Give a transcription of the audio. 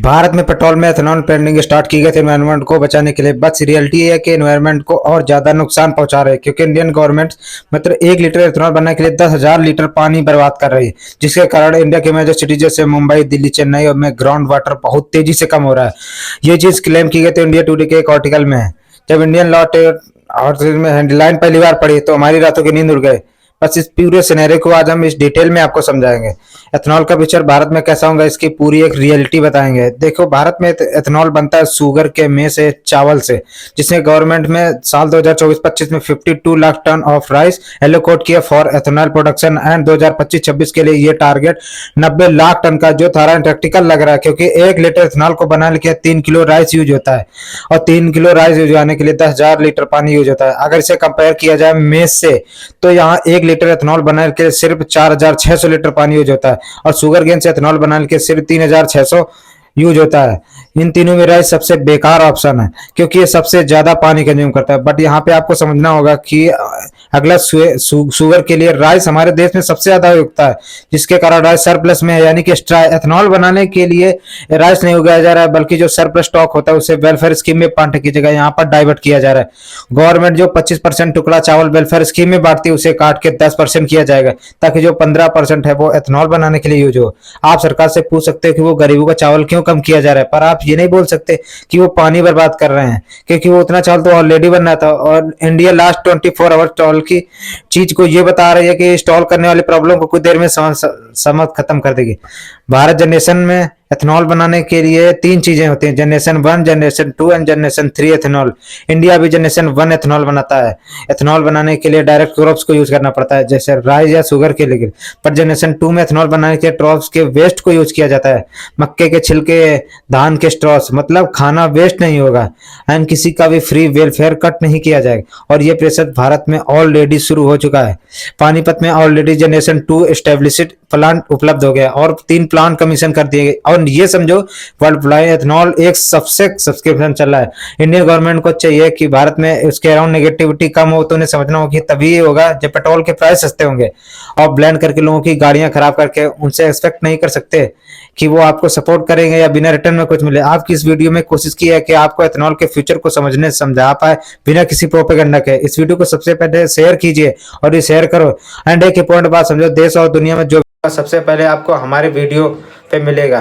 भारत में पेट्रोल में ethanol blending start की गई थी एनवायरनमेंट को बचाने के लिए, बस रियलिटी है कि एनवायरनमेंट को और ज्यादा नुकसान पहुंचा रहे हैं, क्योंकि इंडियन गवर्नमेंट मतलब 1 लीटर एथेनॉल बनाने के लिए 10,000 लीटर पानी बर्बाद कर रही है, जिसके कारण इंडिया के मेजर सिटीज जैसे मुंबई, दिल्ली, चेन्नई और में ग्राउंड वाटर बहुत तेजी से कम हो रहा है। ये चीज क्लेम की गई थी इंडिया टुडे के एक आर्टिकल में। जब इंडियन लॉ आर्टिकल में हेडलाइन पहली बार पढ़ी तो हमारी रातों की नींद उड़ गई। बस इस पूरे सिनेरियो को आज हम इस डिटेल में आपको समझाएंगे। एथेनॉल का फ्यूचर भारत में कैसा होगा, इसकी पूरी एक रियलिटी बताएंगे। देखो, भारत में एथेनॉल बनता है शुगर के में से, चावल से, जिसने गवर्नमेंट में साल 2024-25 में 52 lakh ton of rice allocate किया फॉर एथेनॉल प्रोडक्शन एंड 2025-26 के लिए ये टारगेट 90 लाख टन का जो थारा प्रैक्टिकल लग रहा है, क्योंकि 1 लीटर एथेनॉल को बनाने के लिए 3 किलो राइस यूज होता है और 3 किलो राइस यूज होने के लिए 10,000 लीटर पानी यूज होता है। अगर इसे कंपेयर किया जाए मेज से, तो यहाँ 1 लीटर एथेनॉल बनाने के लिए सिर्फ 4,600 लीटर पानी यूज होता है और शुगर केन से एथेनॉल बनाने के सिर्फ 3,600 यूज होता है। इन तीनों में राइस सबसे बेकार ऑप्शन है, क्योंकि ये सबसे ज्यादा पानी कंज्यूम करता है। बट यहाँ पे आपको समझना होगा कि अगला शुगर के लिए राइस हमारे देश में सबसे ज्यादा उगता है, जिसके कारण राइस सरप्लस में है, यानी कि एक्स्ट्रा एथेनॉल बनाने के लिए राइस नहीं उगाया जा रहा है, बल्कि जो सरप्लस स्टॉक होता है उसे वेलफेयर स्कीम में बांटने की जगह यहाँ पर डाइवर्ट किया जा रहा है। गवर्नमेंट जो 25% टुकड़ा चावल वेलफेयर स्कीम में बांटती है उसे काट के 10% किया जाएगा, ताकि जो 15% है वो एथेनॉल बनाने के लिए यूज हो। आप सरकार से पूछ सकते हो कि वो गरीबों का चावल क्यों कम किया जा रहा है, पर आप ये नहीं बोल सकते कि वो पानी बर्बाद कर रहे हैं, क्योंकि वो उतना चावल तो ऑलरेडी बन रहा था। और इंडिया लास्ट 24 आवर स्टॉल की चीज को ये बता रही है कि स्टॉल करने वाली प्रॉब्लम को कुछ देर में समझ खत्म कर देगी। भारत जनरेशन में एथेनॉल बनाने के लिए 3 चीजें होती हैं, generation 1, generation 2 and generation 3 ethanol. India भी जनरेशन 1 एथेनॉल बनाता है। एथेनॉल बनाने के लिए डायरेक्ट क्रॉप्स को यूज करना पड़ता है, जैसे राइस या शुगर के लिए। पर जनरेशन 2 में एथेनॉल बनाने के लिए क्रॉप्स के वेस्ट को यूज किया जाता है, मक्के के छिलके, धान के स्ट्रॉस, मतलब खाना वेस्ट नहीं होगा एंड किसी का भी फ्री वेलफेयर कट नहीं किया जाएगा। और ये प्रोसेस भारत में ऑलरेडी शुरू हो चुका है। पानीपत में ऑलरेडी जनरेशन 2 एस्टेब्लिश्ड प्लांट उपलब्ध हो गया और 3 प्लांट कमीशन कर दिए गए। और ये समझो वर्ल्ड वाइड एथेनॉल एक सबसे सब्सक्रिप्शन चल रहा है। इंडियन गवर्नमेंट को चाहिए कि भारत में उसके अराउंड नेगेटिविटी कम हो, तो उन्हें समझना होगा कि तभी होगा जब पेट्रोल के प्राइस सस्ते होंगे। और ब्लेंड करके लोगों की गाड़ियां खराब करके उनसे एक्सपेक्ट नहीं कर सकते कि वो आपको सपोर्ट करेंगे या बिना रिटर्न में कुछ मिले। आपकी इस वीडियो में कोशिश की है कि आपको एथेनॉल के फ्यूचर को समझने समझा पाए बिना किसी प्रोपेगेंडा के। इस वीडियो को सबसे पहले शेयर कीजिए और ये शेयर करो। एंड एक इंपॉर्टेंट बात समझो, देश और दुनिया में जो सबसे पहले आपको हमारे वीडियो पे मिलेगा।